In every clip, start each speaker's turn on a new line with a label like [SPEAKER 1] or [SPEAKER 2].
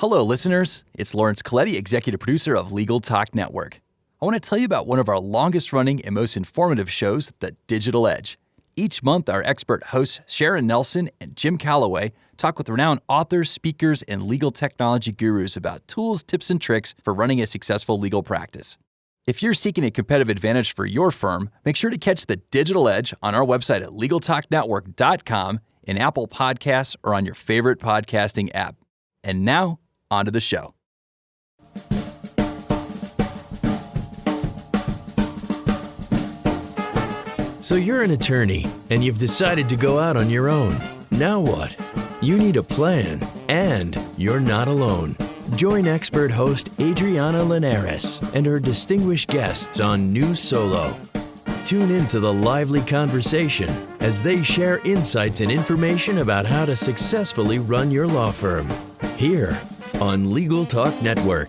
[SPEAKER 1] Hello, listeners. It's Lawrence Coletti, executive producer of Legal Talk Network. I want to tell you about one of our longest-running and most informative shows, The Digital Edge. Each month, our expert hosts Sharon Nelson and Jim Calloway talk with renowned authors, speakers, and legal technology gurus about tools, tips, and tricks for running a successful legal practice. If you're seeking a competitive advantage for your firm, make sure to catch The Digital Edge on our website at LegalTalkNetwork.com, in Apple Podcasts, or on your favorite podcasting app. And now, on to the show.
[SPEAKER 2] So you're an attorney, and you've decided to go out on your own. Now what? You need a plan, and you're not alone. Join expert host Adriana Linares and her distinguished guests on New Solo. Tune in to the lively conversation as they share insights and information about how to successfully run your law firm. Here on Legal Talk Network.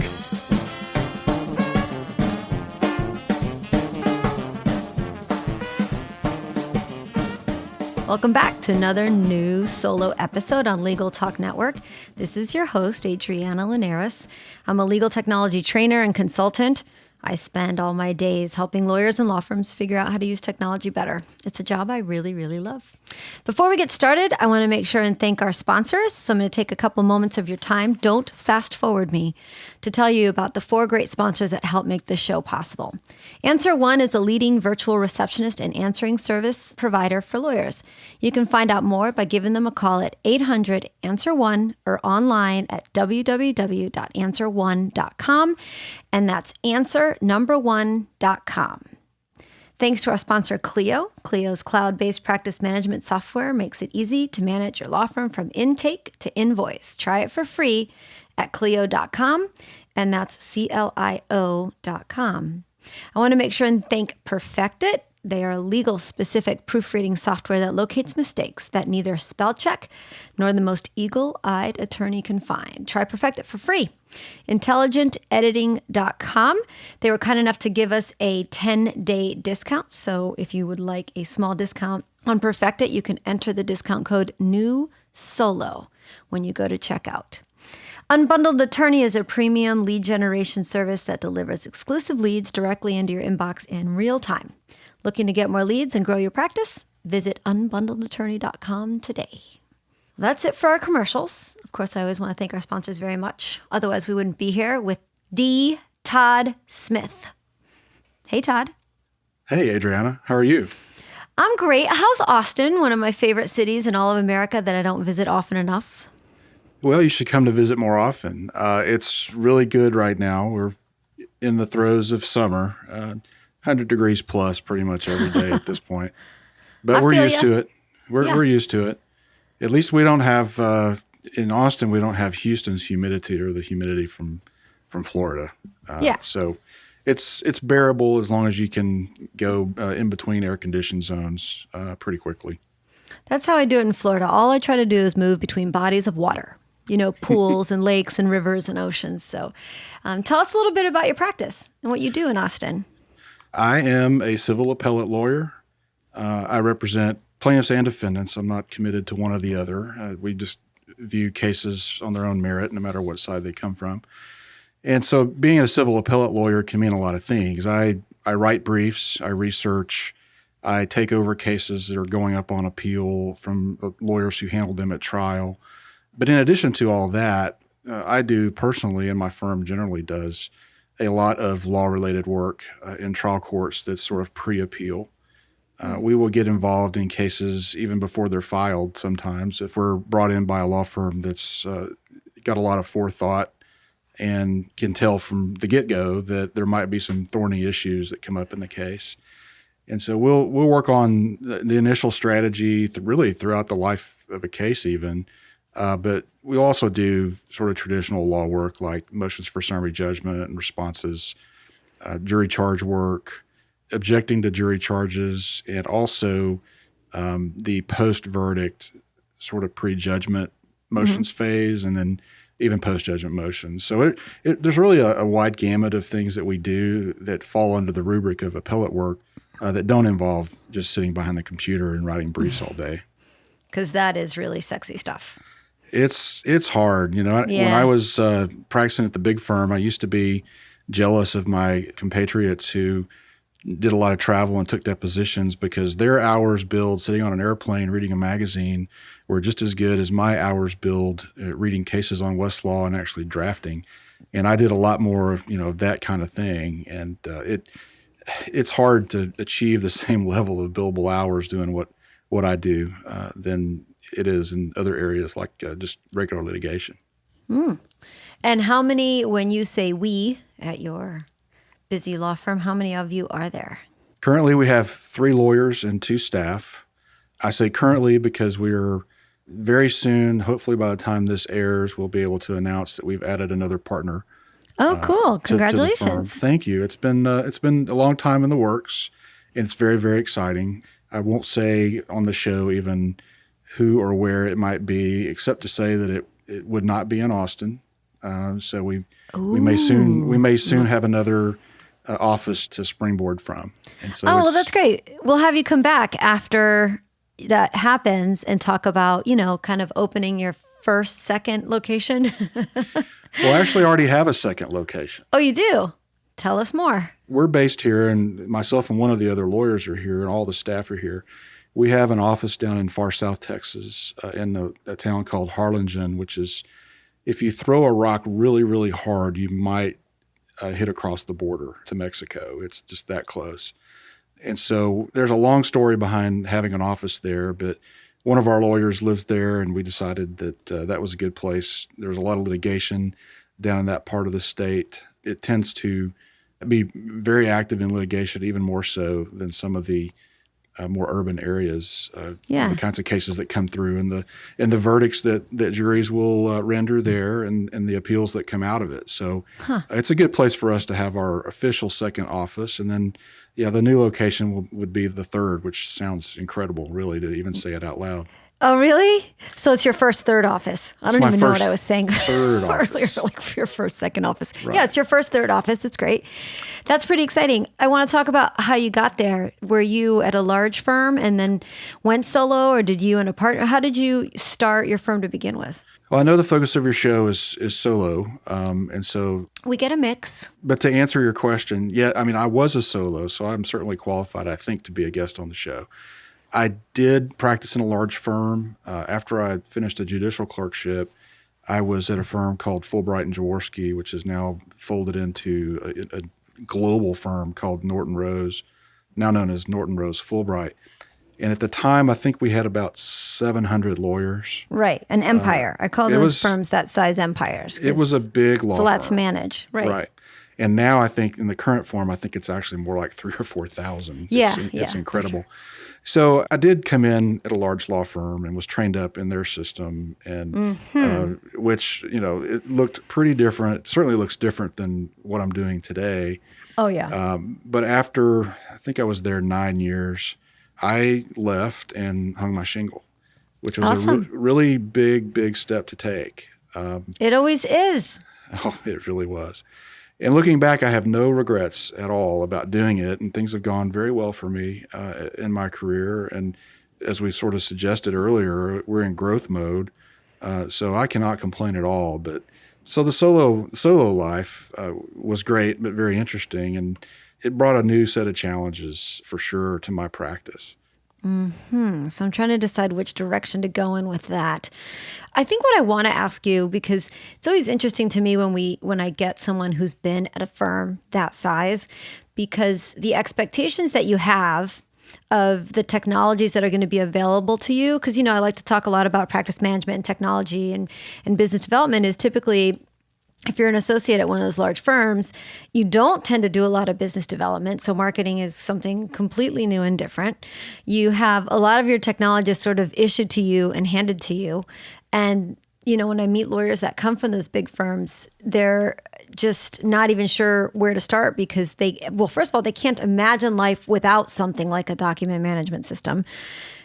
[SPEAKER 3] Welcome back to another new solo episode on Legal Talk Network. This is your host, Adriana Linares. I'm a legal technology trainer and consultant. I spend all my days helping lawyers and law firms figure out how to use technology better. It's a job I really, really love. Before we get started, I want to make sure and thank our sponsors. So I'm going to take a couple moments of your time. Don't fast forward me to tell you about the 4 great sponsors that help make this show possible. Answer One is a leading virtual receptionist and answering service provider for lawyers. You can find out more by giving them a call at 800-ANSWER1 or online at www.answer1.com. And that's answer1.com. Thanks to our sponsor, Clio. Clio's cloud-based practice management software makes it easy to manage your law firm from intake to invoice. Try it for free at Clio.com, and that's CLIO.com. I want to make sure and thank Perfectit. They are a legal-specific proofreading software that locates mistakes that neither spell check nor the most eagle-eyed attorney can find. Try Perfectit for free. IntelligentEditing.com. They were kind enough to give us a 10-day discount. So if you would like a small discount on Perfectit, you can enter the discount code NEWSOLO when you go to checkout. Unbundled Attorney is a premium lead generation service that delivers exclusive leads directly into your inbox in real time. Looking to get more leads and grow your practice? Visit unbundledattorney.com today. That's it for our commercials. Of course, I always want to thank our sponsors very much. Otherwise, we wouldn't be here with Todd Smith. Hey, Todd.
[SPEAKER 4] Hey, Adriana. How are you?
[SPEAKER 3] I'm great. How's Austin, one of my favorite cities in all of America that I don't visit often enough?
[SPEAKER 4] Well, you should come to visit more often. It's really good right now. We're in the throes of summer. 100 degrees plus pretty much every day at this point. But we're used to it. We're used to it. At least we don't have, in Austin, we don't have Houston's humidity or the humidity from Florida. So it's bearable as long as you can go in between air conditioned zones pretty quickly.
[SPEAKER 3] That's how I do it in Florida. All I try to do is move between bodies of water, pools and lakes and rivers and oceans. So tell us a little bit about your practice and what you do in Austin.
[SPEAKER 4] I am a civil appellate lawyer. I represent plaintiffs and defendants. I'm not committed to one or the other. We just view cases on their own merit, no matter what side they come from. And so being a civil appellate lawyer can mean a lot of things. I write briefs, I research, I take over cases that are going up on appeal from the lawyers who handled them at trial. But in addition to all that, I do personally, and my firm generally does, a lot of law-related work in trial courts that's sort of pre-appeal. We will get involved in cases even before they're filed sometimes if we're brought in by a law firm that's got a lot of forethought and can tell from the get-go that there might be some thorny issues that come up in the case. And so we'll work on the initial strategy really throughout the life of a case even. But we also do sort of traditional law work like motions for summary judgment and responses, jury charge work, objecting to jury charges, and also the post-verdict sort of pre-judgment motions phase, and then even post-judgment motions. So there's really a wide gamut of things that we do that fall under the rubric of appellate work that don't involve just sitting behind the computer and writing briefs all day.
[SPEAKER 3] Because that is really sexy stuff.
[SPEAKER 4] It's hard. When I was practicing at the big firm, I used to be jealous of my compatriots who did a lot of travel and took depositions because their hours billed sitting on an airplane reading a magazine were just as good as my hours billed reading cases on Westlaw and actually drafting. And I did a lot more of that kind of thing. And it's hard to achieve the same level of billable hours doing what I do than it is in other areas like just regular litigation.
[SPEAKER 3] And how many, when you say we at your busy law firm, how many of you are there?
[SPEAKER 4] Currently, we have 3 lawyers and 2 staff. I say currently because we're very soon, hopefully by the time this airs, we'll be able to announce that we've added another partner.
[SPEAKER 3] Oh, cool. Congratulations.
[SPEAKER 4] To the firm. Thank you. It's been a long time in the works, and it's very, very exciting. I won't say on the show even who or where it might be, except to say that it would not be in Austin. So we may soon have another office to springboard from. And so
[SPEAKER 3] well, that's great. We'll have you come back after that happens and talk about, kind of opening your second location.
[SPEAKER 4] Well, I actually already have a second location.
[SPEAKER 3] Oh, you do? Tell us more.
[SPEAKER 4] We're based here, and myself and one of the other lawyers are here, and all the staff are here. We have an office down in far south Texas in a town called Harlingen, which is, if you throw a rock really, really hard, you might hit across the border to Mexico. It's just that close. And so there's a long story behind having an office there, but one of our lawyers lives there, and we decided that that was a good place. There's a lot of litigation down in that part of the state. It tends to be very active in litigation, even more so than some of the more urban areas. The kinds of cases that come through, and the verdicts that juries will render there, and the appeals that come out of it. So it's a good place for us to have our official second office, and then the new location would be the third, which sounds incredible, really, to even say it out loud.
[SPEAKER 3] Oh, really? So it's your third office. I don't even know what I was saying
[SPEAKER 4] third
[SPEAKER 3] earlier,
[SPEAKER 4] office.
[SPEAKER 3] like your second office.
[SPEAKER 4] Right.
[SPEAKER 3] Yeah, it's your third office. It's great. That's pretty exciting. I want to talk about how you got there. Were you at a large firm and then went solo, or did you and a partner? How did you start your firm to begin with?
[SPEAKER 4] Well, I know the focus of your show is solo, and so
[SPEAKER 3] we get a mix.
[SPEAKER 4] But to answer your question, I was a solo, so I'm certainly qualified, I think, to be a guest on the show. I did practice in a large firm. After I finished a judicial clerkship, I was at a firm called Fulbright and Jaworski, which is now folded into a global firm called Norton Rose, now known as Norton Rose Fulbright. And at the time, I think we had about 700 lawyers.
[SPEAKER 3] Right, an empire. I call those firms that size empires.
[SPEAKER 4] It was a big law firm.
[SPEAKER 3] It's a lot to manage, right?
[SPEAKER 4] Right. And now I think in the current form, I think it's actually more like 3,000 or 4,000. It's incredible. Sure. So I did come in at a large law firm and was trained up in their system, and which, it looked pretty different. It certainly looks different than what I'm doing today.
[SPEAKER 3] Oh, yeah.
[SPEAKER 4] But after, I think I was there 9 years, I left and hung my shingle, which was
[SPEAKER 3] awesome.
[SPEAKER 4] a really big step to take.
[SPEAKER 3] It always is.
[SPEAKER 4] Oh, it really was. And looking back, I have no regrets at all about doing it, and things have gone very well for me in my career. And as we sort of suggested earlier, we're in growth mode, so I cannot complain at all. But so the solo life was great, but very interesting, and it brought a new set of challenges for sure to my practice.
[SPEAKER 3] So I'm trying to decide which direction to go in with that. I think what I want to ask you, because it's always interesting to me when I get someone who's been at a firm that size, because the expectations that you have of the technologies that are going to be available to you, because, I like to talk a lot about practice management and technology and business development, is typically, if you're an associate at one of those large firms, you don't tend to do a lot of business development. So marketing is something completely new and different. You have a lot of your technologists sort of issued to you and handed to you. And, when I meet lawyers that come from those big firms, they're just not even sure where to start because first of all, they can't imagine life without something like a document management system.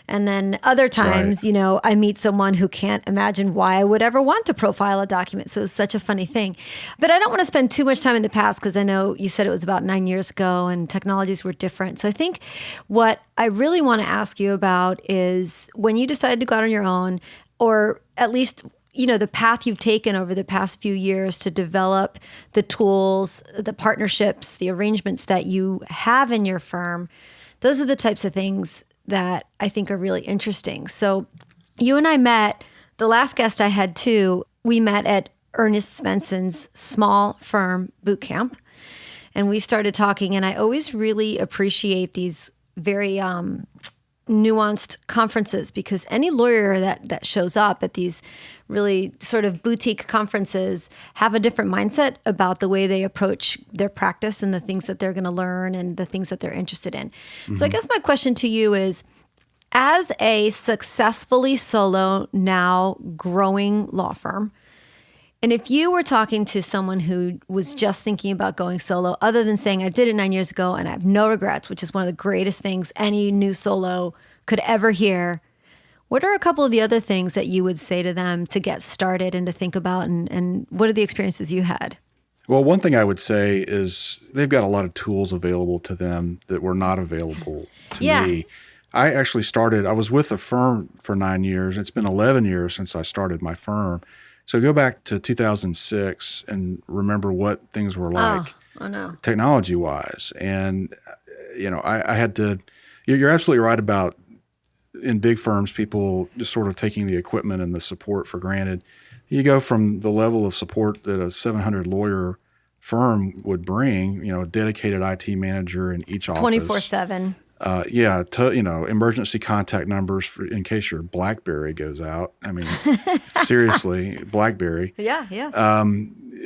[SPEAKER 3] And then other times,
[SPEAKER 4] right.
[SPEAKER 3] I meet someone who can't imagine why I would ever want to profile a document. So it's such a funny thing. But I don't want to spend too much time in the past because I know you said it was about 9 years ago and technologies were different. So I think what I really want to ask you about is when you decided to go out on your own, or at least, the path you've taken over the past few years to develop the tools, the partnerships, the arrangements that you have in your firm, those are the types of things that I think are really interesting. So you and I met, the last guest I had too, we met at Ernest Svensson's small firm boot camp. And we started talking, and I always really appreciate these very nuanced conferences, because any lawyer that shows up at these really sort of boutique conferences have a different mindset about the way they approach their practice and the things that they're going to learn and the things that they're interested in. Mm-hmm. So I guess my question to you is, as a successfully solo, now growing law firm, and if you were talking to someone who was just thinking about going solo, other than saying, I did it 9 years ago and I have no regrets, which is one of the greatest things any new solo could ever hear, what are a couple of the other things that you would say to them to get started and to think about, and what are the experiences you had?
[SPEAKER 4] Well, one thing I would say is they've got a lot of tools available to them that were not available to me. I actually I was with a firm for 9 years. It's been 11 years since I started my firm. So go back to 2006 and remember what things were like technology-wise. And, I had to – you're absolutely right about in big firms, people just sort of taking the equipment and the support for granted. You go from the level of support that a 700-lawyer firm would bring, a dedicated IT manager in each office.
[SPEAKER 3] 24/7.
[SPEAKER 4] Emergency contact numbers in case your BlackBerry goes out. I mean, seriously, BlackBerry.
[SPEAKER 3] Yeah.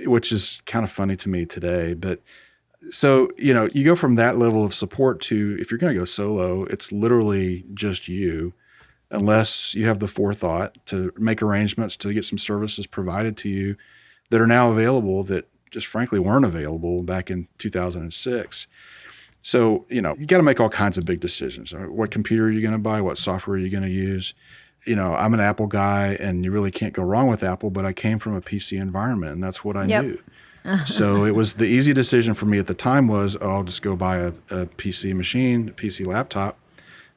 [SPEAKER 4] Which is kind of funny to me today. But so, you go from that level of support to, if you're going to go solo, it's literally just you, unless you have the forethought to make arrangements to get some services provided to you that are now available that just frankly weren't available back in 2006. So, you got to make all kinds of big decisions. What computer are you going to buy? What software are you going to use? I'm an Apple guy, and you really can't go wrong with Apple, but I came from a PC environment, and that's what I knew. So it was the easy decision for me at the time was, I'll just go buy a PC machine, a PC laptop,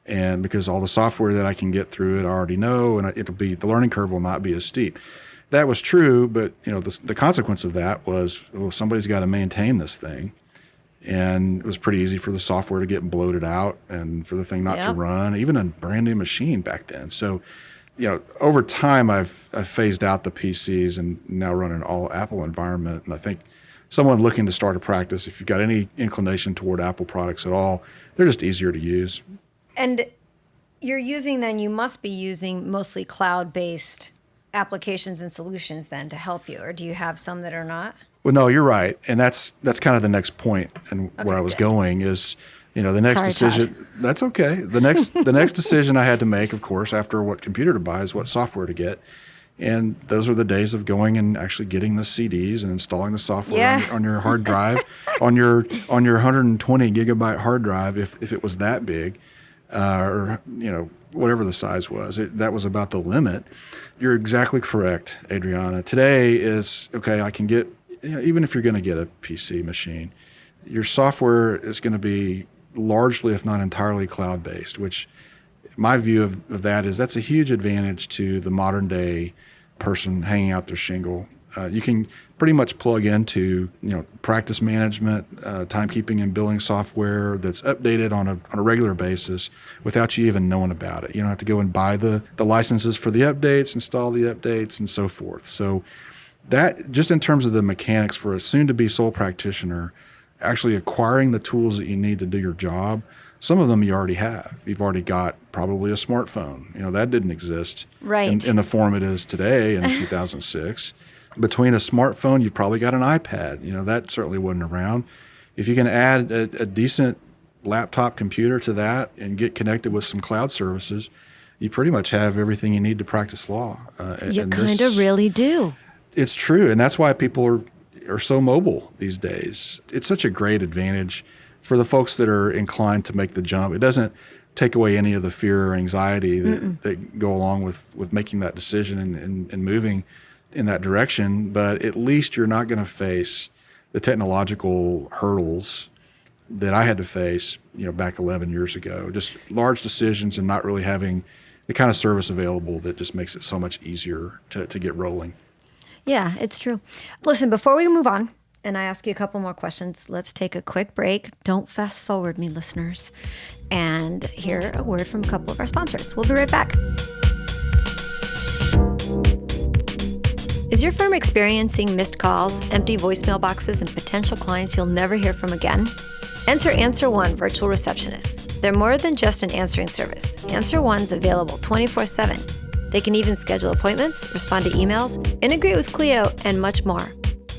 [SPEAKER 4] and because all the software that I can get through it I already know, and the learning curve will not be as steep. That was true, but the consequence of that was, somebody's got to maintain this thing. And it was pretty easy for the software to get bloated out and for the thing not to run, even a brand new machine back then. So, over time, I've phased out the PCs and now run an all Apple environment. And I think someone looking to start a practice, if you've got any inclination toward Apple products at all, they're just easier to use.
[SPEAKER 3] And you must be using mostly cloud-based applications and solutions then to help you, or do you have some that are not?
[SPEAKER 4] Well, no, you're right, and that's kind of the next point, and where I was going is, the next decision.
[SPEAKER 3] Todd.
[SPEAKER 4] That's okay. The next decision I had to make, of course, after what computer to buy is what software to get, and those are the days of going and actually getting the CDs and installing the software on your hard drive, on your 120 gigabyte hard drive, if it was that big, or whatever the size was. That was about the limit. You're exactly correct, Adriana. Today is okay. I can get. Even if you're going to get a PC machine, your software is going to be largely, if not entirely, cloud-based, which my view of that is that's a huge advantage to the modern-day person hanging out their shingle. You can pretty much plug into practice management, timekeeping and billing software that's updated on a regular basis without you even knowing about it. You don't have to go and buy the licenses for the updates, install the updates, and so forth. So that, just in terms of the mechanics for a soon-to-be sole practitioner, actually acquiring the tools that you need to do your job, some of them you already have. You've already got probably a smartphone. That didn't exist in the form it is today in 2006. Between a smartphone, you've probably got an iPad. That certainly wasn't around. If you can add a decent laptop computer to that and get connected with some cloud services, you pretty much have everything you need to practice law.
[SPEAKER 3] You kind of really do.
[SPEAKER 4] It's true, and that's why people are so mobile these days. It's such a great advantage for the folks that are inclined to make the jump. It doesn't take away any of the fear or anxiety that go along with making that decision and moving in that direction, but at least you're not going to face the technological hurdles that I had to face, back 11 years ago. Just large decisions and not really having the kind of service available that just makes it so much easier to get rolling.
[SPEAKER 3] Yeah, it's true. Listen, before we move on, and I ask you a couple more questions, let's take a quick break. Don't fast forward me, listeners, and hear a word from a couple of our sponsors. We'll be right back. Is your firm experiencing missed calls, empty voicemail boxes, and potential clients you'll never hear from again? Enter Answer One Virtual Receptionists. They're more than just an answering service. Answer One's available 24/7. They can even schedule appointments, respond to emails, integrate with Clio, and much more.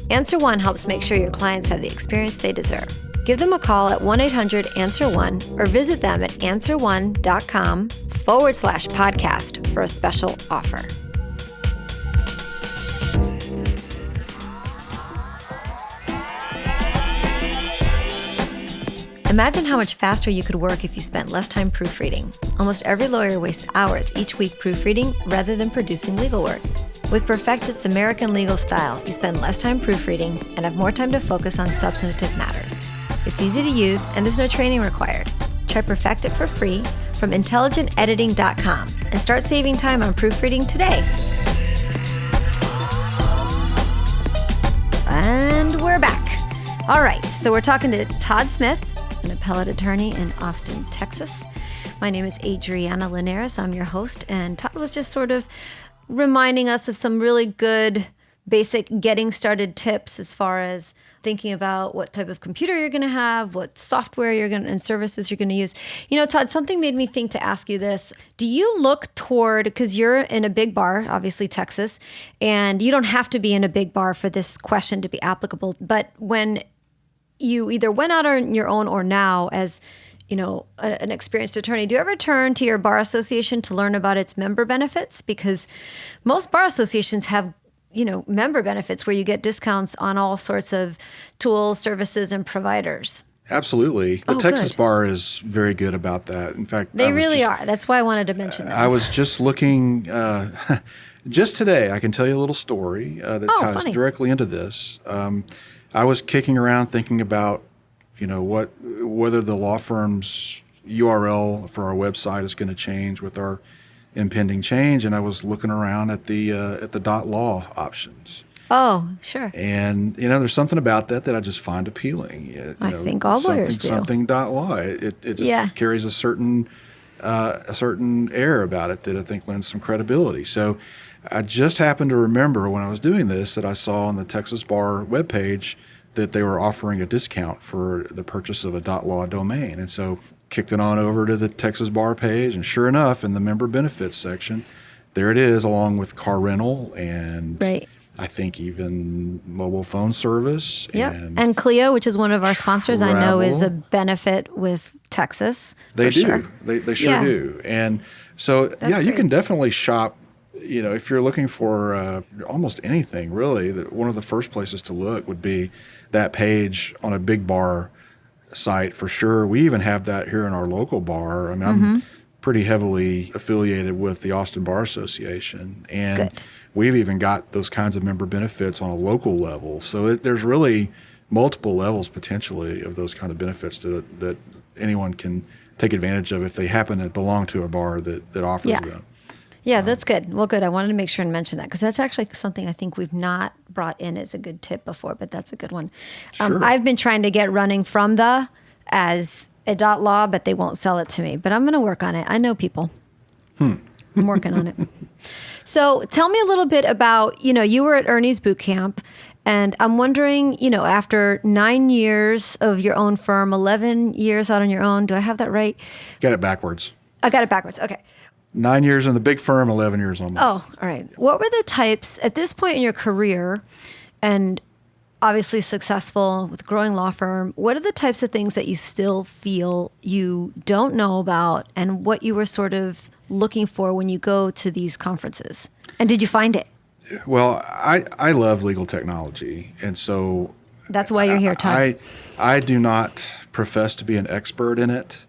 [SPEAKER 3] Answer One helps make sure your clients have the experience they deserve. Give them a call at 1-800-ANSWER1 or visit them at answer1.com/podcast for a special offer. Imagine how much faster you could work if you spent less time proofreading. Almost every lawyer wastes hours each week proofreading rather than producing legal work. With Perfectit's American legal style, you spend less time proofreading and have more time to focus on substantive matters. It's easy to use and there's no training required. Try Perfectit for free from intelligentediting.com and start saving time on proofreading today. And we're back. All right, so we're talking to Todd Smith, an appellate attorney in Austin, Texas. My name is Adriana Linares. I'm your host, and Todd was just sort of reminding us of some really good basic getting started tips as far as thinking about what type of computer you're going to have, what software you're going to, and services you're going to use. You know, Todd, something made me think to ask you this. Do you look toward, because you're in a big bar, obviously Texas, and you don't have to be in a big bar for this question to be applicable, but when you either went out on your own or now as, you know, an experienced attorney, do you ever turn to your bar association to learn about its member benefits? Because most bar associations have, you know, member benefits where you get discounts on all sorts of tools, services, and providers.
[SPEAKER 4] Absolutely. The Texas bar is very good about that. In fact,
[SPEAKER 3] they really are. That's why I wanted to mention that.
[SPEAKER 4] I was just looking, just today, I can tell you a little story that ties directly into this. I was kicking around thinking about, you know, whether the law firm's URL for our website is going to change with our impending change, and I was looking around at the .law options. Oh, sure. And you know, there's something about that I just find appealing.
[SPEAKER 3] I think all lawyers do.
[SPEAKER 4] Something .law. It just carries a certain air about it that I think lends some credibility. So I just happened to remember when I was doing this that I saw on the Texas Bar webpage that they were offering a discount for the purchase of a .law domain. And so kicked it on over to the Texas Bar page, and sure enough, in the member benefits section, there it is, along with car rental and I think even mobile phone service.
[SPEAKER 3] And Clio, which is one of our sponsors, I know is a benefit with Texas.
[SPEAKER 4] They do. Sure. They sure do. And so, you can definitely shop. You know, if you're looking for almost anything, really, one of the first places to look would be that page on a big bar site for sure. We even have that here in our local bar. I mean, I'm pretty heavily affiliated with the Austin Bar Association, and we've even got those kinds of member benefits on a local level. So there's really multiple levels potentially of those kind of benefits that anyone can take advantage of if they happen to belong to a bar that offers them.
[SPEAKER 3] Yeah, that's good. Well, good. I wanted to make sure and mention that because that's actually something I think we've not brought in as a good tip before, but that's a good one.
[SPEAKER 4] Sure.
[SPEAKER 3] I've been trying to get running from as a .law, but they won't sell it to me. But I'm going to work on it. I know people. I'm working on it. So tell me a little bit about, you know, you were at Ernie's boot camp, and I'm wondering, you know, after 9 years of your own firm, 11 years out on your own, do I have that right?
[SPEAKER 4] Got it backwards.
[SPEAKER 3] I got it backwards. Okay.
[SPEAKER 4] 9 years in the big firm, 11 years on my own.
[SPEAKER 3] Oh, all right. What were the types, at this point in your career, and obviously successful with a growing law firm, what are the types of things that you still feel you don't know about and what you were sort of looking for when you go to these conferences? And did you find it?
[SPEAKER 4] Well, I love legal technology, and so
[SPEAKER 3] that's why you're here, Todd.
[SPEAKER 4] I do not profess to be an expert in it.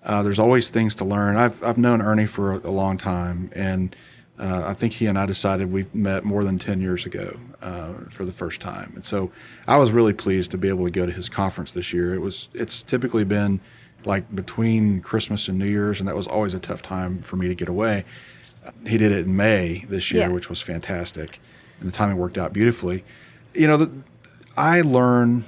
[SPEAKER 4] There's always things to learn. I've known Ernie for a long time, and I think he and I decided we met more than 10 years ago for the first time. And so I was really pleased to be able to go to his conference this year. It's typically been like between Christmas and New Year's, and that was always a tough time for me to get away. He did it in May this year, which was fantastic, and the timing worked out beautifully. You know, I've learned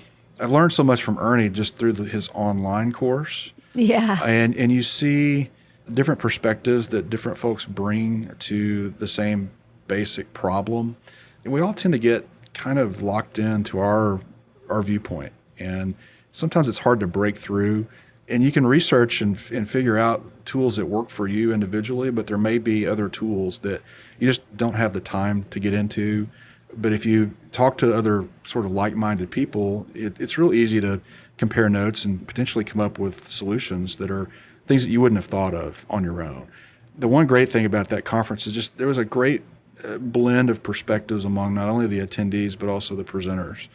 [SPEAKER 4] so much from Ernie just through his online course.
[SPEAKER 3] Yeah.
[SPEAKER 4] And you see different perspectives that different folks bring to the same basic problem. And we all tend to get kind of locked into our viewpoint. And sometimes it's hard to break through. And you can research and figure out tools that work for you individually, but there may be other tools that you just don't have the time to get into. But if you talk to other sort of like-minded people, it's real easy to compare notes and potentially come up with solutions that are things that you wouldn't have thought of on your own. The one great thing about that conference is just there was a great blend of perspectives among not only the attendees but also the presenters.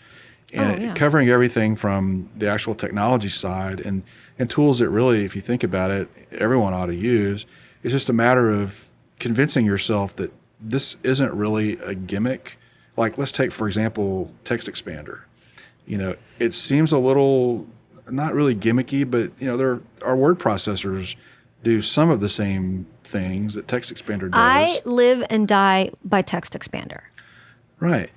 [SPEAKER 4] And covering everything from the actual technology side and tools that really, if you think about it, everyone ought to use. It's just a matter of convincing yourself that this isn't really a gimmick. Like, let's take, for example, Text Expander. You know, it seems a little not really gimmicky, but, you know, our word processors do some of the same things that Text Expander does.
[SPEAKER 3] I live and die by Text Expander.
[SPEAKER 4] Right.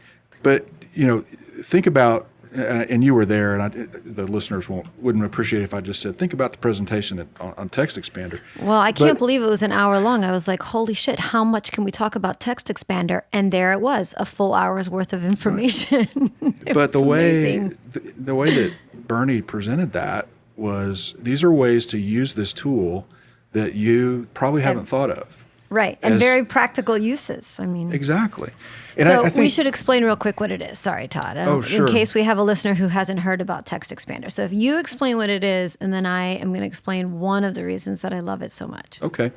[SPEAKER 4] But, you know, think about, and you were there, and the listeners wouldn't appreciate it if I just said, think about the presentation on Text Expander.
[SPEAKER 3] Well, I can't believe it was an hour long. I was like, holy shit, how much can we talk about Text Expander? And there it was, a full hour's worth of information.
[SPEAKER 4] But the way that Bernie presented that was, these are ways to use this tool that you probably haven't thought of.
[SPEAKER 3] Right, and very practical uses. I mean,
[SPEAKER 4] exactly. And
[SPEAKER 3] so
[SPEAKER 4] I think
[SPEAKER 3] we should explain real quick what it is. Sorry, Todd.
[SPEAKER 4] Sure.
[SPEAKER 3] In case we have a listener who hasn't heard about Text Expander. So if you explain what it is, and then I am going to explain one of the reasons that I love it so much. Okay.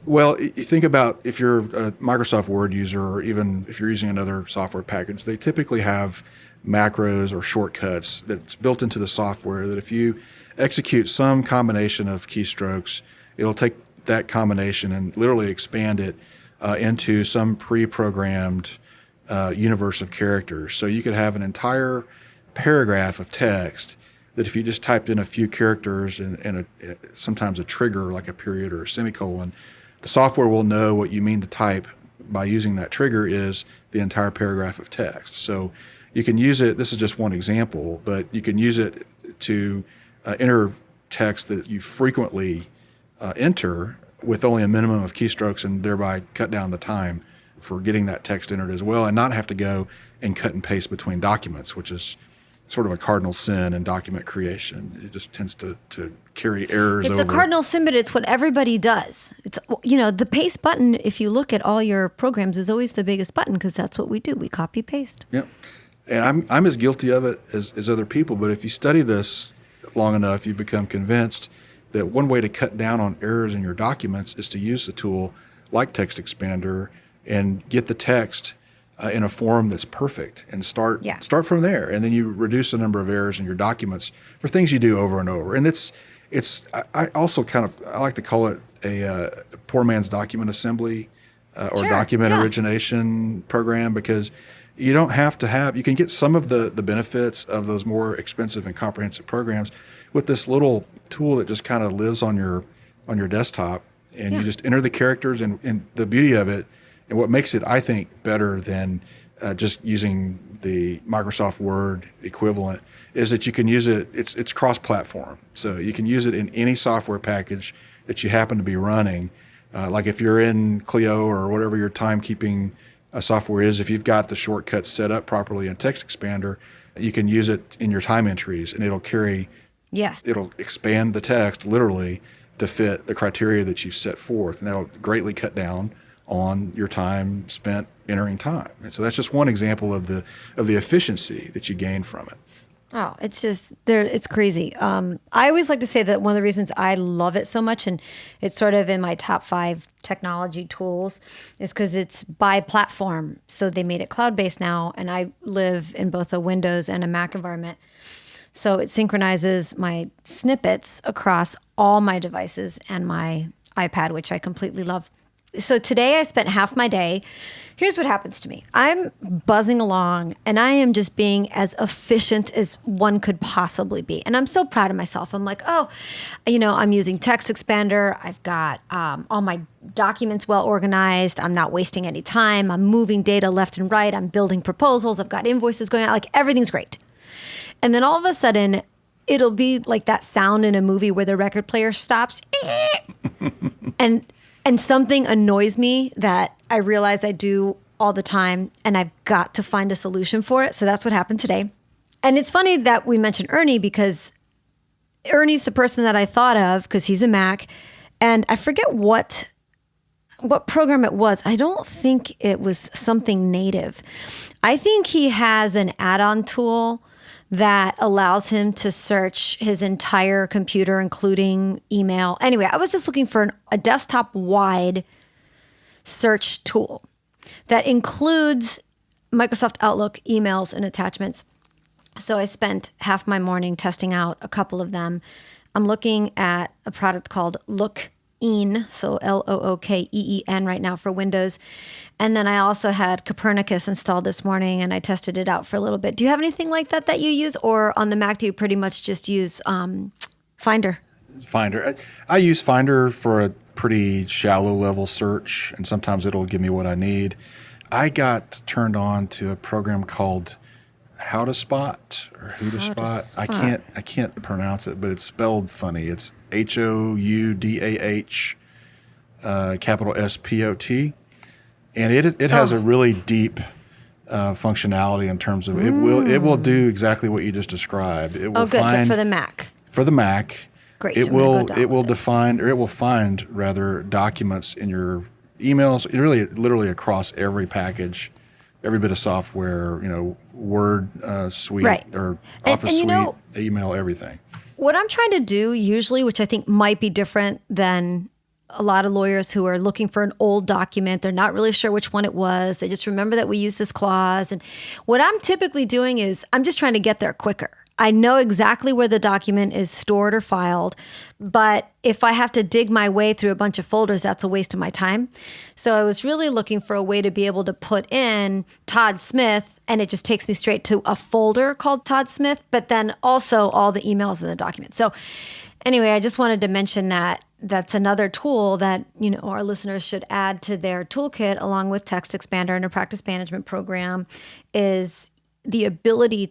[SPEAKER 4] Well, you think about if you're a Microsoft Word user, or even if you're using another software package, they typically have macros or shortcuts that's built into the software that if you execute some combination of keystrokes, it'll take that combination and literally expand it into some pre-programmed universe of characters. So you could have an entire paragraph of text that if you just typed in a few characters and sometimes a trigger like a period or a semicolon, the software will know what you mean to type by using that trigger is the entire paragraph of text. So you can use it, this is just one example, but you can use it to enter text that you frequently enter with only a minimum of keystrokes and thereby cut down the time for getting that text entered as well, and not have to go and cut and paste between documents, which is sort of a cardinal sin in document creation. It just tends to carry errors over.
[SPEAKER 3] It's a cardinal sin, but it's what everybody does. It's, you know, the paste button, if you look at all your programs, is always the biggest button because that's what we do. We copy paste.
[SPEAKER 4] Yep. And I'm as guilty of it as other people, but if you study this long enough, you become convinced that one way to cut down on errors in your documents is to use the tool like Text Expander and get the text in a form that's perfect and start from there. And then you reduce the number of errors in your documents for things you do over and over. And I also I like to call it a poor man's document assembly or document origination program, because you don't have to have, you can get some of the benefits of those more expensive and comprehensive programs with this little tool that just kind of lives on your desktop, and you just enter the characters, and the beauty of it, and what makes it, I think, better than just using the Microsoft Word equivalent, is that you can use it, it's cross-platform. So you can use it in any software package that you happen to be running. Like if you're in Clio or whatever your timekeeping software is, if you've got the shortcuts set up properly in Text Expander, you can use it in your time entries, and it'll carry...
[SPEAKER 3] Yes.
[SPEAKER 4] It'll expand the text literally to fit the criteria that you've set forth, and that'll greatly cut down on your time spent entering time. And so that's just one example of the efficiency that you gain from it.
[SPEAKER 3] Oh, it's just it's crazy. I always like to say that one of the reasons I love it so much, and it's sort of in my top 5 technology tools, is because it's by platform. So they made it cloud-based now, and I live in both a Windows and a Mac environment. So it synchronizes my snippets across all my devices and my iPad, which I completely love. So today I spent half my day. Here's what happens to me. I'm buzzing along and I am just being as efficient as one could possibly be. And I'm so proud of myself. I'm like, I'm using Text Expander. I've got all my documents well organized. I'm not wasting any time. I'm moving data left and right. I'm building proposals. I've got invoices going out. Like everything's great. And then all of a sudden, it'll be like that sound in a movie where the record player stops. And something annoys me that I realize I do all the time, and I've got to find a solution for it. So that's what happened today. And it's funny that we mentioned Ernie, because Ernie's the person that I thought of because he's a Mac, and I forget what program it was. I don't think it was something native. I think he has an add-on tool that allows him to search his entire computer, including email. Anyway, I was just looking for a desktop-wide search tool that includes Microsoft Outlook emails and attachments. So I spent half my morning testing out a couple of them. I'm looking at a product called Lookeen, so Lookeen right now for Windows. And then I also had Copernicus installed this morning, and I tested it out for a little bit. Do you have anything like that you use? Or on the Mac, do you pretty much just use Finder?
[SPEAKER 4] Finder. I use Finder for a pretty shallow level search, and sometimes it'll give me what I need. I got turned on to a program called How to Spot or Who to Spot. I can't pronounce it, but it's spelled funny. It's Houdah, capital SPOT. And it has a really deep functionality in terms of it will do exactly what you just described. It will
[SPEAKER 3] good for the Mac.
[SPEAKER 4] For the Mac,
[SPEAKER 3] great.
[SPEAKER 4] It will find documents in your emails. Literally across every package, every bit of software. Word suite or Office suite, email, everything.
[SPEAKER 3] What I'm trying to do usually, which I think might be different than a lot of lawyers who are looking for an old document. They're not really sure which one it was. They just remember that we use this clause. And what I'm typically doing is I'm just trying to get there quicker. I know exactly where the document is stored or filed, but if I have to dig my way through a bunch of folders, that's a waste of my time. So I was really looking for a way to be able to put in Todd Smith, and it just takes me straight to a folder called Todd Smith, but then also all the emails in the document. So anyway, I just wanted to mention that that's another tool that, our listeners should add to their toolkit along with Text Expander and a practice management program is the ability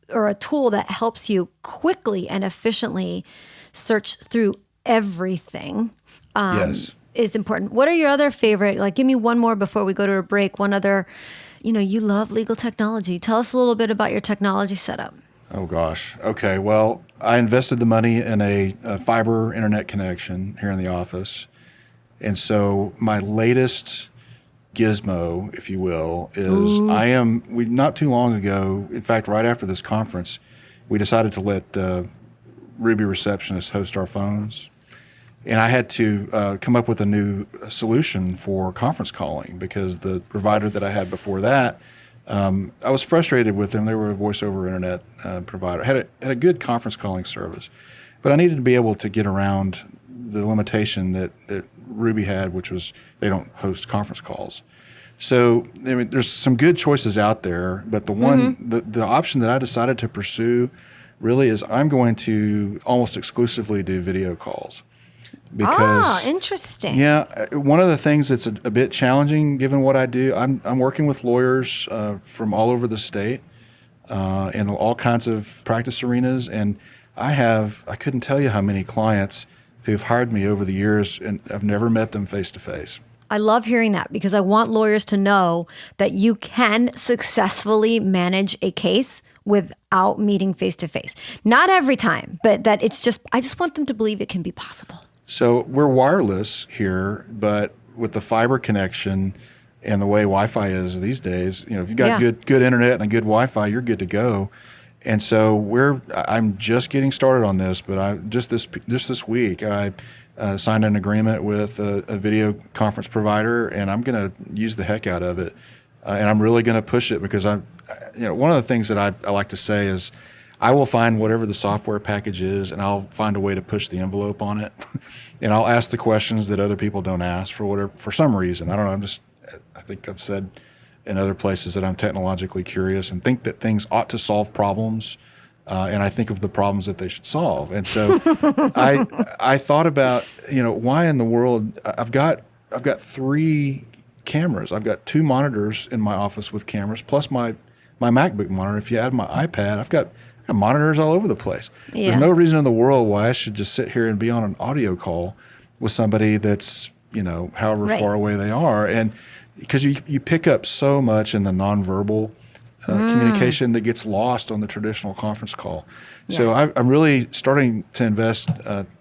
[SPEAKER 3] or a tool that helps you quickly and efficiently search through everything.
[SPEAKER 4] Yes.
[SPEAKER 3] Is important. What are your other favorite, give me one more before we go to a break, one other, you love legal technology. Tell us a little bit about your technology setup.
[SPEAKER 4] Oh, gosh. Okay. Well, I invested the money in a fiber internet connection here in the office. And so my latest gizmo, if you will, is not too long ago, in fact, right after this conference, we decided to let Ruby Receptionist host our phones. And I had to come up with a new solution for conference calling because the provider that I had before that, I was frustrated with them. They were a voice-over internet provider. Had a good conference calling service, but I needed to be able to get around the limitation that Ruby had, which was they don't host conference calls. So there's some good choices out there, but the option that I decided to pursue really is I'm going to almost exclusively do video calls. Because,
[SPEAKER 3] interesting.
[SPEAKER 4] Yeah, one of the things that's a bit challenging, given what I do, I'm working with lawyers from all over the state in all kinds of practice arenas, and I couldn't tell you how many clients who've hired me over the years, and I've never met them face to face.
[SPEAKER 3] I love hearing that because I want lawyers to know that you can successfully manage a case without meeting face to face. Not every time, but that I just want them to believe it can be possible.
[SPEAKER 4] So we're wireless here, but with the fiber connection and the way Wi-Fi is these days, if you've got good internet and good Wi-Fi, you're good to go. And so I'm just getting started on this, but just this week I signed an agreement with a video conference provider, and I'm going to use the heck out of it, and I'm really going to push it because one of the things that I like to say is I will find whatever the software package is, and I'll find a way to push the envelope on it. And I'll ask the questions that other people don't ask for some reason. I don't know. I think I've said in other places that I'm technologically curious and think that things ought to solve problems. And I think of the problems that they should solve. And so I thought about, why in the world I've got 3 cameras. I've got 2 monitors in my office with cameras, plus my MacBook monitor. If you add my iPad, I've got monitors all over the place. Yeah. There's no reason in the world why I should just sit here and be on an audio call with somebody that's, however far away they are. And because you pick up so much in the nonverbal communication that gets lost on the traditional conference call. Yeah. So I'm really starting to invest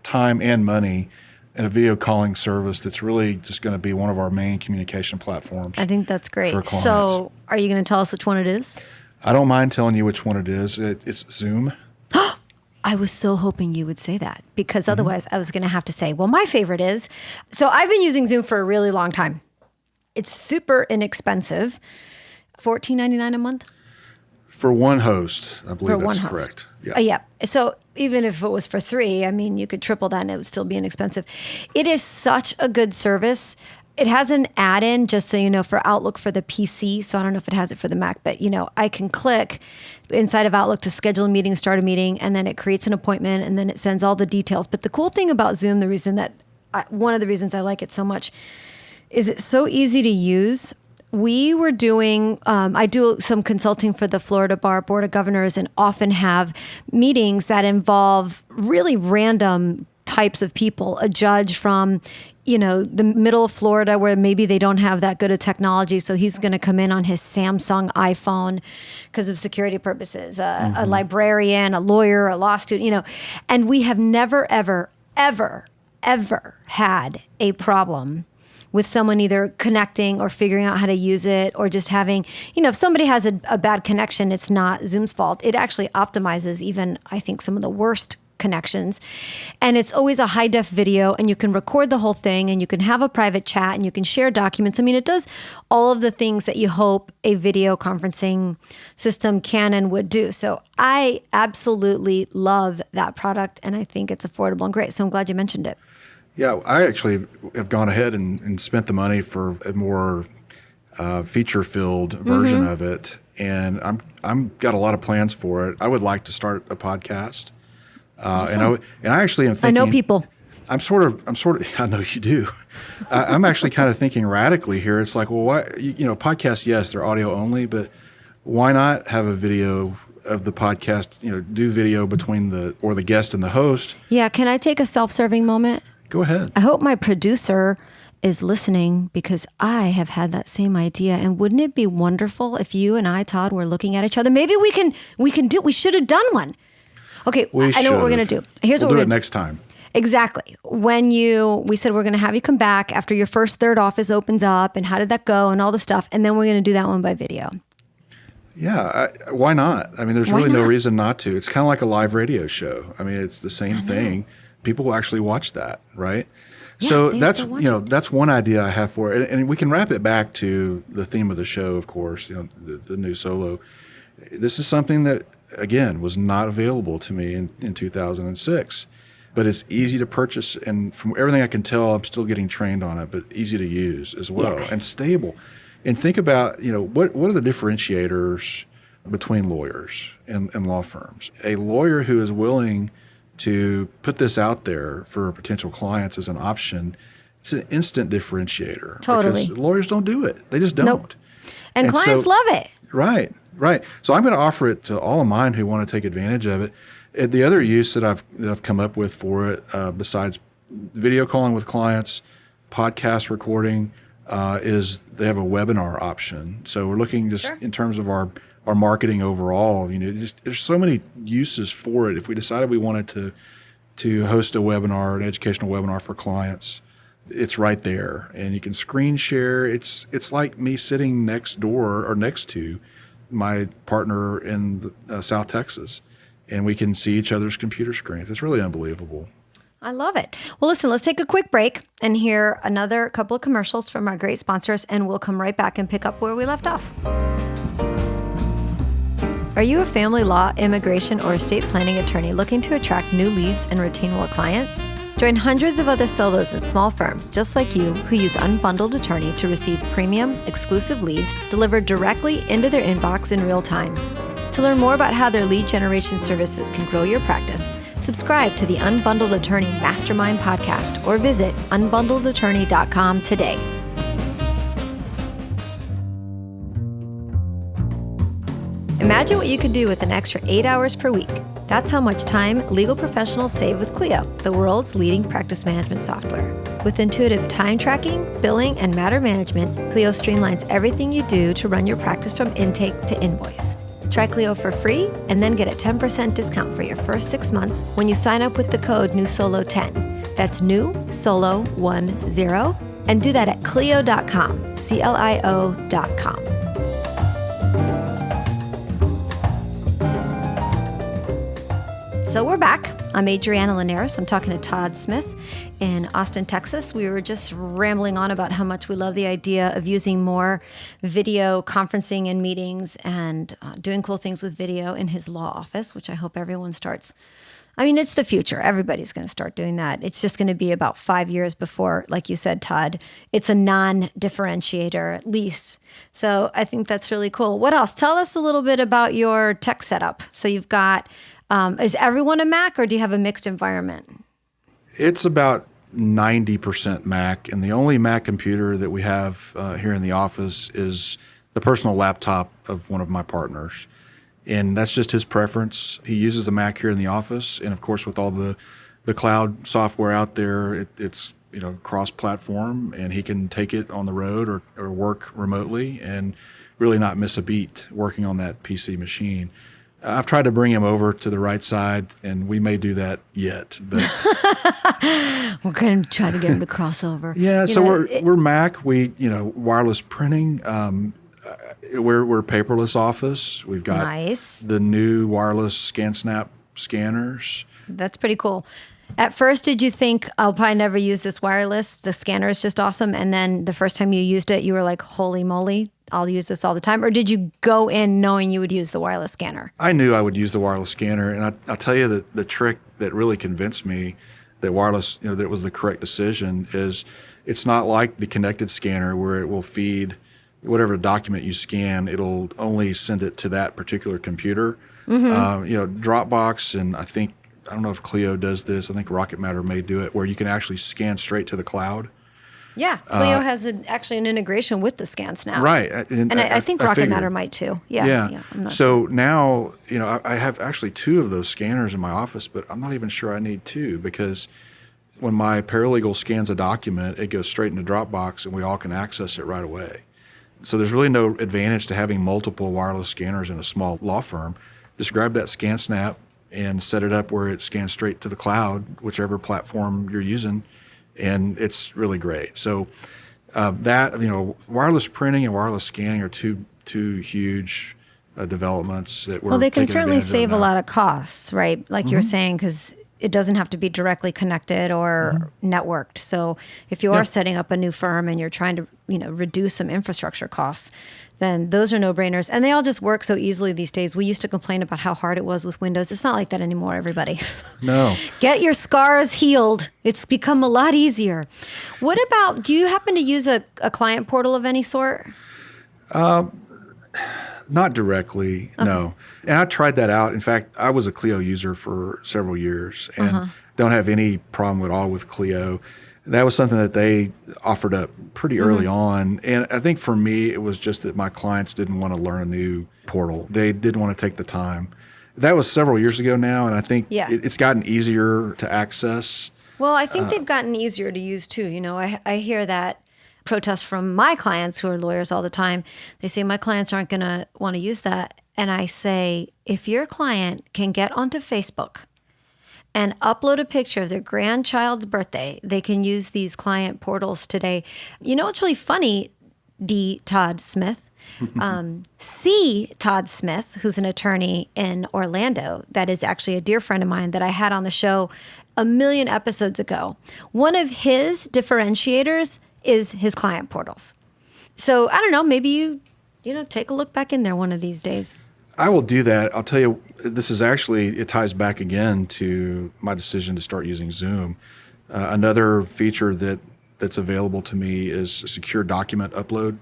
[SPEAKER 4] time and money in a video calling service that's really just going to be one of our main communication platforms.
[SPEAKER 3] I think that's great. So are you going to tell us which one it is?
[SPEAKER 4] I don't mind telling you which one it is. It's Zoom.
[SPEAKER 3] I was so hoping you would say that, because otherwise I was going to have to say, well, my favorite is. So I've been using Zoom for a really long time. It's super inexpensive. $14.99 a month?
[SPEAKER 4] For one host. I believe that's correct.
[SPEAKER 3] Yeah. So even if it was for 3, you could triple that and it would still be inexpensive. It is such a good service. It has an add-in, just so you know, for Outlook for the PC. So I don't know if it has it for the Mac, but I can click inside of Outlook to schedule a meeting, start a meeting, and then it creates an appointment, and then it sends all the details. But the cool thing about Zoom, one of the reasons I like it so much, is it's so easy to use. We were doing, I do some consulting for the Florida Bar Board of Governors, and often have meetings that involve really random types of people. A judge from, the middle of Florida where maybe they don't have that good of technology, so he's going to come in on his Samsung iPhone because of security purposes. A librarian, a lawyer, a law student, and we have never, ever, ever, ever had a problem with someone either connecting or figuring out how to use it, or just having, if somebody has a bad connection, it's not Zoom's fault. It actually optimizes even, I think, some of the worst connections. And it's always a high def video, and you can record the whole thing, and you can have a private chat, and you can share documents. It does all of the things that you hope a video conferencing system can and would do. So I absolutely love that product, and I think it's affordable and great. So I'm glad you mentioned it.
[SPEAKER 4] Yeah, I actually have gone ahead and spent the money for a more feature-filled version of it, and I'm got a lot of plans for it. I would like to start a podcast, awesome. and I actually am thinking.
[SPEAKER 3] I know people.
[SPEAKER 4] I'm sort of. I know you do. I'm actually kind of thinking radically here. It's like, well, why? Podcasts, yes, they're audio only, but why not have a video of the podcast? Do video between the guest and the host.
[SPEAKER 3] Yeah, can I take a self-serving moment?
[SPEAKER 4] Go ahead.
[SPEAKER 3] I hope my producer is listening, because I have had that same idea. And wouldn't it be wonderful if you and I, Todd, were looking at each other? Maybe we should have done one. Okay, I know what we're going to do. We'll
[SPEAKER 4] do it next time.
[SPEAKER 3] Exactly. We said we're going to have you come back after your first third office opens up, and how did that go and all the stuff. And then we're going to do that one by video.
[SPEAKER 4] Yeah, why not? There's really no reason not to. It's kind of like a live radio show. It's the same thing. People will actually watch that, right? Yeah, so that's one idea I have for it, and we can wrap it back to the theme of the show, of course. The new Solo. This is something that, again, was not available to me in 2006, but it's easy to purchase, and from everything I can tell, I'm still getting trained on it, but easy to use as well, and stable. And think about what are the differentiators between lawyers and law firms? A lawyer who is willing to put this out there for potential clients as an option, it's an instant differentiator.
[SPEAKER 3] Totally.
[SPEAKER 4] Because lawyers don't do it. They just don't.
[SPEAKER 3] Nope. And clients love it.
[SPEAKER 4] Right. So I'm going to offer it to all of mine who want to take advantage of it. The other use that I've come up with for it, besides video calling with clients, podcast recording, is they have a webinar option. So we're looking just in terms of our marketing overall. There's so many uses for it. If we decided we wanted to host a webinar, an educational webinar for clients, it's right there, and you can screen share. It's like me sitting next door or next to my partner in South Texas, and we can see each other's computer screens. It's really unbelievable.
[SPEAKER 3] I love it. Well, listen, let's take a quick break and hear another couple of commercials from our great sponsors, and we'll come right back and pick up where we left off. Are you a family law, immigration, or estate planning attorney looking to attract new leads and retain more clients? Join hundreds of other solos and small firms just like you who use Unbundled Attorney to receive premium, exclusive leads delivered directly into their inbox in real time. To learn more about how their lead generation services can grow your practice, subscribe to the Unbundled Attorney Mastermind podcast or visit unbundledattorney.com today. Imagine what you could do with an extra 8 hours per week. That's how much time legal professionals save with Clio, the world's leading practice management software. With intuitive time tracking, billing, and matter management, Clio streamlines everything you do to run your practice from intake to invoice. Try Clio for free and then get a 10% discount for your first 6 months when you sign up with the code NEWSOLO10. That's NEWSOLO10, and do that at Clio.com, CLIO.com. So we're back. I'm Adriana Linares. I'm talking to Todd Smith in Austin, Texas. We were just rambling on about how much we love the idea of using more video conferencing and meetings and doing cool things with video in his law office, which I hope everyone starts. I mean, it's the future. Everybody's going to start doing that. It's just going to be about 5 years before, like you said, Todd, it's a non-differentiator at least. So I think that's really cool. What else? Tell us a little bit about your tech setup. So you've got... is everyone a Mac, or do you have a mixed environment?
[SPEAKER 4] It's about 90% Mac, and the only Mac computer that we have here in the office is the personal laptop of one of my partners. And that's just his preference. He uses a Mac here in the office, and of course with all the cloud software out there, it's cross-platform, and he can take it on the road or work remotely and really not miss a beat working on that PC machine. I've tried to bring him over to the right side, and we may do that yet. But
[SPEAKER 3] we're going to try to get him to cross over.
[SPEAKER 4] Yeah, we're Mac. We wireless printing. We're paperless office. We've got the new wireless ScanSnap scanners.
[SPEAKER 3] That's pretty cool. At first, did you think, I'll probably never use this wireless? The scanner is just awesome. And then the first time you used it, you were like, holy moly, I'll use this all the time. Or did you go in knowing you would use the wireless scanner?
[SPEAKER 4] I knew I would use the wireless scanner. And I'll tell you that the trick that really convinced me that wireless, that it was the correct decision is it's not like the connected scanner where it will feed whatever document you scan, it'll only send it to that particular computer. Mm-hmm. Dropbox, and I don't know if Clio does this. I think Rocket Matter may do it, where you can actually scan straight to the cloud.
[SPEAKER 3] Yeah, Clio has actually an integration with the ScanSnap.
[SPEAKER 4] Right.
[SPEAKER 3] And I think Rocket Matter might too. Yeah. I'm not
[SPEAKER 4] sure. Now, I have actually 2 of those scanners in my office, but I'm not even sure I need 2 because when my paralegal scans a document, it goes straight into Dropbox and we all can access it right away. So there's really no advantage to having multiple wireless scanners in a small law firm. Just grab that ScanSnap and set it up where it scans straight to the cloud, whichever platform you're using, and it's really great. So wireless printing and wireless scanning are two huge developments that we're.
[SPEAKER 3] Well, they can certainly
[SPEAKER 4] advantage of
[SPEAKER 3] save a
[SPEAKER 4] now.
[SPEAKER 3] lot of costs, right? Like you were saying, because it doesn't have to be directly connected or networked. So if you are setting up a new firm and you're trying to, reduce some infrastructure costs, then those are no-brainers. And they all just work so easily these days. We used to complain about how hard it was with Windows. It's not like that anymore, everybody.
[SPEAKER 4] No.
[SPEAKER 3] Get your scars healed. It's become a lot easier. What about, do you happen to use a client portal of any sort?
[SPEAKER 4] Not directly, no. And I tried that out. In fact, I was a Clio user for several years and don't have any problem at all with Clio. That was something that they offered up pretty early on. And I think for me, it was just that my clients didn't want to learn a new portal. They didn't want to take the time. That was several years ago now, and I think it's gotten easier to access.
[SPEAKER 3] Well, I think they've gotten easier to use too. I hear that protest from my clients who are lawyers all the time. They say, my clients aren't going to want to use that. And I say, if your client can get onto Facebook and upload a picture of their grandchild's birthday, they can use these client portals today. What's really funny, Todd Smith, Todd Smith, who's an attorney in Orlando, that is actually a dear friend of mine that I had on the show a million episodes ago. One of his differentiators is his client portals. So I don't know, maybe you take a look back in there one of these days.
[SPEAKER 4] I will do that. I'll tell you, it ties back again to my decision to start using Zoom. Another feature that's available to me is a secure document upload.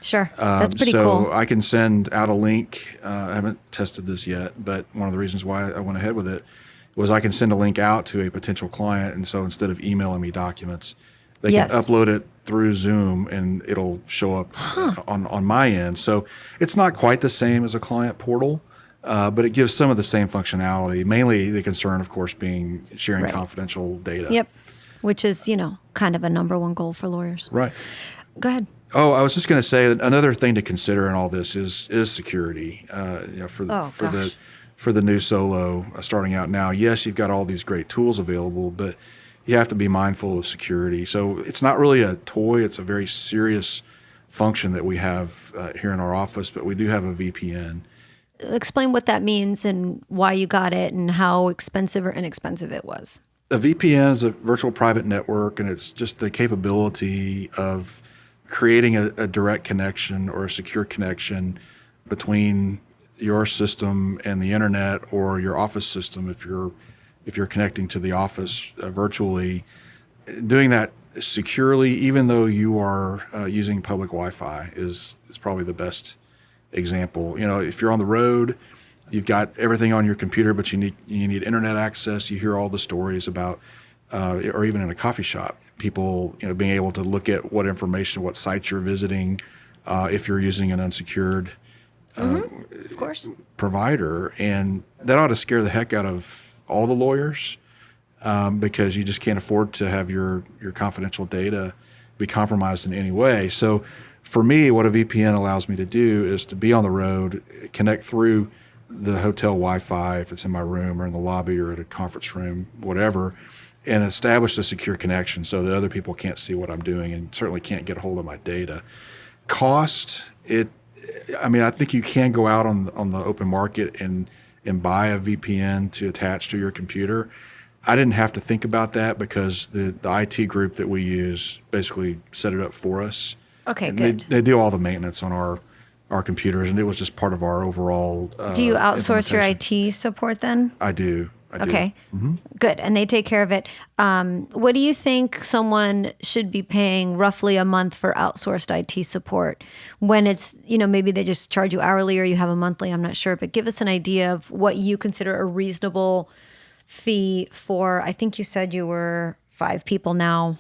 [SPEAKER 3] Sure. That's pretty
[SPEAKER 4] so
[SPEAKER 3] cool.
[SPEAKER 4] I can send out a link. I haven't tested this yet, but one of the reasons why I went ahead with it was I can send a link out to a potential client. And so instead of emailing me documents, they
[SPEAKER 3] Yes.
[SPEAKER 4] can upload it through Zoom and it'll show up on my end. So it's not quite the same as a client portal, but it gives some of the same functionality, mainly the concern, of course, being sharing
[SPEAKER 3] Right.
[SPEAKER 4] confidential data.
[SPEAKER 3] Yep. Which is, kind of a number one goal for lawyers.
[SPEAKER 4] Right.
[SPEAKER 3] Go ahead.
[SPEAKER 4] Oh, I was just going to say that another thing to consider in all this is security. For the new solo starting out now. Yes, you've got all these great tools available, but you have to be mindful of security. So it's not really a toy; it's a very serious function that we have here in our office. But we do have a VPN.
[SPEAKER 3] Explain what that means and why you got it and how expensive or inexpensive it was.
[SPEAKER 4] A VPN is a virtual private network, and it's just the capability of creating a direct connection or a secure connection between your system and the internet or your office system if you're connecting to the office virtually. Doing that securely, even though you are using public Wi-Fi, is probably the best example. If you're on the road, you've got everything on your computer, but you need internet access. You hear all the stories about, or even in a coffee shop, people being able to look at what information, what sites you're visiting, if you're using an unsecured
[SPEAKER 3] Of course.
[SPEAKER 4] provider, and that ought to scare the heck out of all the lawyers because you just can't afford to have your confidential data be compromised in any way. So for me, what a VPN allows me to do is to be on the road, connect through the hotel Wi-Fi if it's in my room or in the lobby or at a conference room, whatever, and establish a secure connection so that other people can't see what I'm doing and certainly can't get a hold of my data. Cost, I think you can go out on the open market and buy a VPN to attach to your computer. I didn't have to think about that because the IT group that we use basically set it up for us.
[SPEAKER 3] Okay,
[SPEAKER 4] and
[SPEAKER 3] good.
[SPEAKER 4] They do all the maintenance on our computers, and it was just part of our overall
[SPEAKER 3] Do you outsource your
[SPEAKER 4] implementation.
[SPEAKER 3] IT support then?
[SPEAKER 4] I do.
[SPEAKER 3] Okay, good. And they take care of it. What do you think someone should be paying roughly a month for outsourced IT support when it's, maybe they just charge you hourly or you have a monthly, I'm not sure, but give us an idea of what you consider a reasonable fee for, I think you said you were 5 people now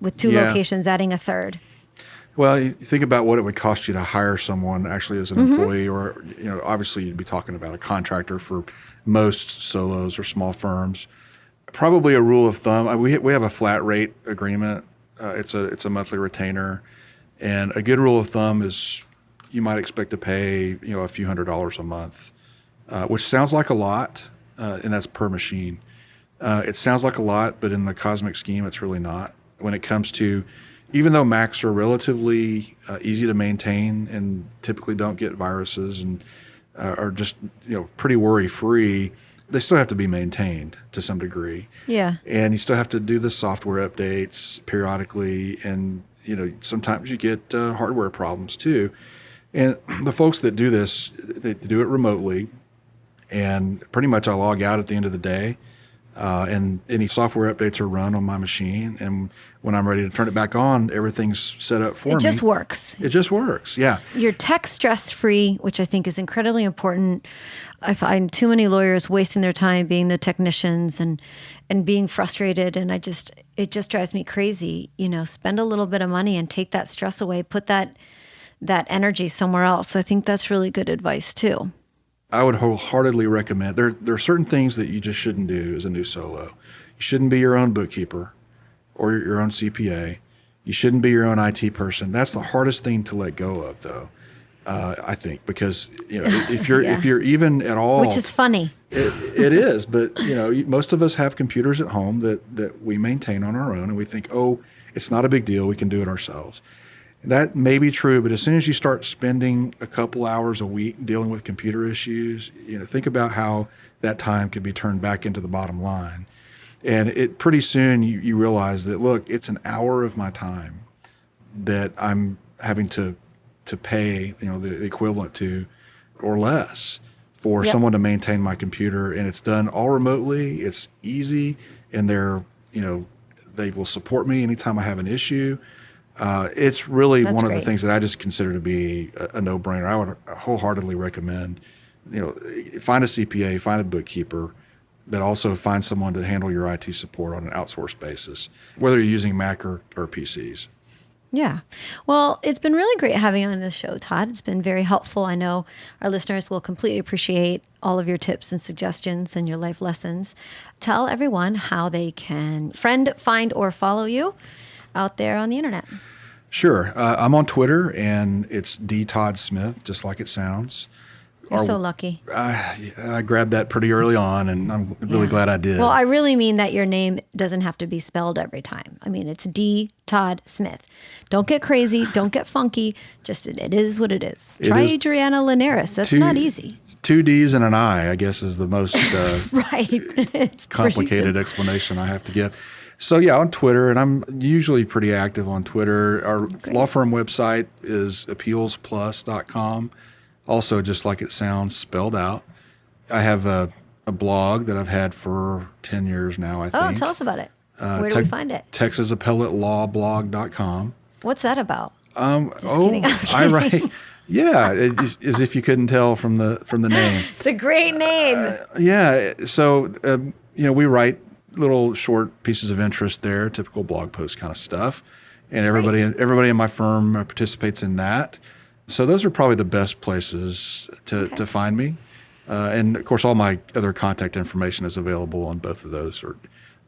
[SPEAKER 3] with 2 locations, adding a third.
[SPEAKER 4] Well, you think about what it would cost you to hire someone actually as an employee, or obviously you'd be talking about a contractor for most solos or small firms. Probably a rule of thumb. We have a flat rate agreement. It's a monthly retainer, and a good rule of thumb is you might expect to pay a few $100s a month, which sounds like a lot, and that's per machine. It sounds like a lot, but in the cosmic scheme, it's really not. When it comes to even though Macs are relatively easy to maintain and typically don't get viruses and are just pretty worry-free, they still have to be maintained to some degree.
[SPEAKER 3] Yeah.
[SPEAKER 4] And you still have to do the software updates periodically, and sometimes you get hardware problems too. And the folks that do this, they do it remotely, and pretty much I log out at the end of the day. And any software updates are run on my machine, and when I'm ready to turn it back on, everything's set up for me.
[SPEAKER 3] It just works.
[SPEAKER 4] It just works, yeah.
[SPEAKER 3] You're tech stress-free, which I think is incredibly important. I find too many lawyers wasting their time being the technicians and being frustrated, and it just drives me crazy. Spend a little bit of money and take that stress away, put that energy somewhere else. So I think that's really good advice too.
[SPEAKER 4] I would wholeheartedly recommend. There are certain things that you just shouldn't do as a new solo. You shouldn't be your own bookkeeper or your own CPA. You shouldn't be your own IT person. That's the hardest thing to let go of, though. I think because if you're
[SPEAKER 3] Yeah.
[SPEAKER 4] if you're even at all,
[SPEAKER 3] Which is funny.
[SPEAKER 4] it is. But most of us have computers at home that we maintain on our own, and we think, oh, it's not a big deal. We can do it ourselves. That may be true, but as soon as you start spending a couple hours a week dealing with computer issues, think about how that time could be turned back into the bottom line. And pretty soon you realize that, look, it's an hour of my time that I'm having to pay, the equivalent to or less for someone to maintain my computer, and it's done all remotely. It's easy, and they will support me anytime I have an issue. It's really one of the things that I just consider to be a no-brainer. I would wholeheartedly recommend, find a CPA, find a bookkeeper, but also find someone to handle your IT support on an outsourced basis, whether you're using Mac or PCs.
[SPEAKER 3] Yeah. Well, it's been really great having you on this show, Todd. It's been very helpful. I know our listeners will completely appreciate all of your tips and suggestions and your life lessons. Tell everyone how they can friend, find, or follow you out there on the internet.
[SPEAKER 4] Sure. I'm on Twitter, and it's Todd Smith, just like it sounds.
[SPEAKER 3] You're so lucky.
[SPEAKER 4] I grabbed that pretty early on, and I'm really glad I did.
[SPEAKER 3] Well, I really mean that your name doesn't have to be spelled every time. I mean, it's Todd Smith. Don't get crazy. Don't get funky. Just it is what it is. Try Adriana Linares. That's not easy. 2
[SPEAKER 4] D's and an I guess, is the most
[SPEAKER 3] right. It's
[SPEAKER 4] complicated explanation I have to give. So, on Twitter, and I'm usually pretty active on Twitter. Our law firm website is appealsplus.com. Also, just like it sounds, spelled out. I have a blog that I've had for 10 years now, I think.
[SPEAKER 3] Oh, tell us about it. Where do we find it?
[SPEAKER 4] TexasAppellateLawBlog.com.
[SPEAKER 3] What's that about?
[SPEAKER 4] Kidding. I write. Yeah, as if you couldn't tell from the name.
[SPEAKER 3] It's a great name.
[SPEAKER 4] So we write little short pieces of interest there, typical blog post kind of stuff, and everybody in my firm participates in that. So those are probably the best places to find me. And, of course, all my other contact information is available on both of those, or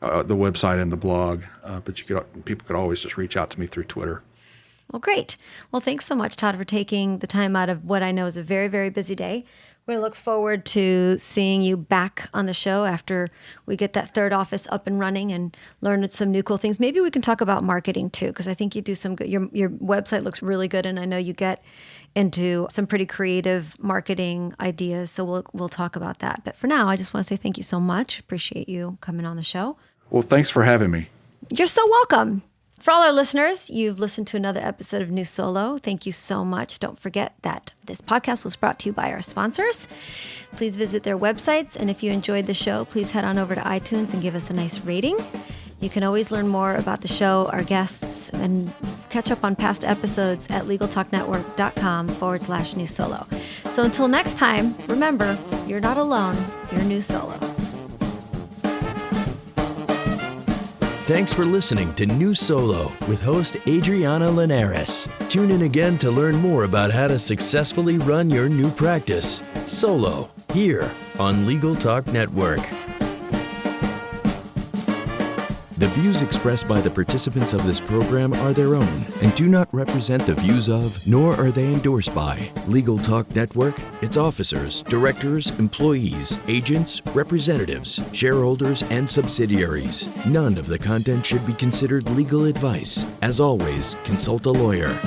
[SPEAKER 4] the website and the blog. But people could always just reach out to me through Twitter.
[SPEAKER 3] Well, great. Well, thanks so much, Todd, for taking the time out of what I know is a very, very busy day. We're going to look forward to seeing you back on the show after we get that third office up and running and learn some new cool things. Maybe we can talk about marketing too, because I think you do some good. Your website looks really good, and I know you get into some pretty creative marketing ideas. So we'll talk about that. But for now, I just want to say thank you so much. Appreciate you coming on the show.
[SPEAKER 4] Well, thanks for having me.
[SPEAKER 3] You're so welcome. For all our listeners, you've listened to another episode of New Solo. Thank you so much. Don't forget that this podcast was brought to you by our sponsors. Please visit their websites. And if you enjoyed the show, please head on over to iTunes and give us a nice rating. You can always learn more about the show, our guests, and catch up on past episodes at LegalTalkNetwork.com/New Solo. So until next time, remember, you're not alone. You're New Solo.
[SPEAKER 2] Thanks for listening to New Solo with host Adriana Linares. Tune in again to learn more about how to successfully run your new practice. Solo, here on Legal Talk Network. The views expressed by the participants of this program are their own and do not represent the views of, nor are they endorsed by, Legal Talk Network, its officers, directors, employees, agents, representatives, shareholders, and subsidiaries. None of the content should be considered legal advice. As always, consult a lawyer.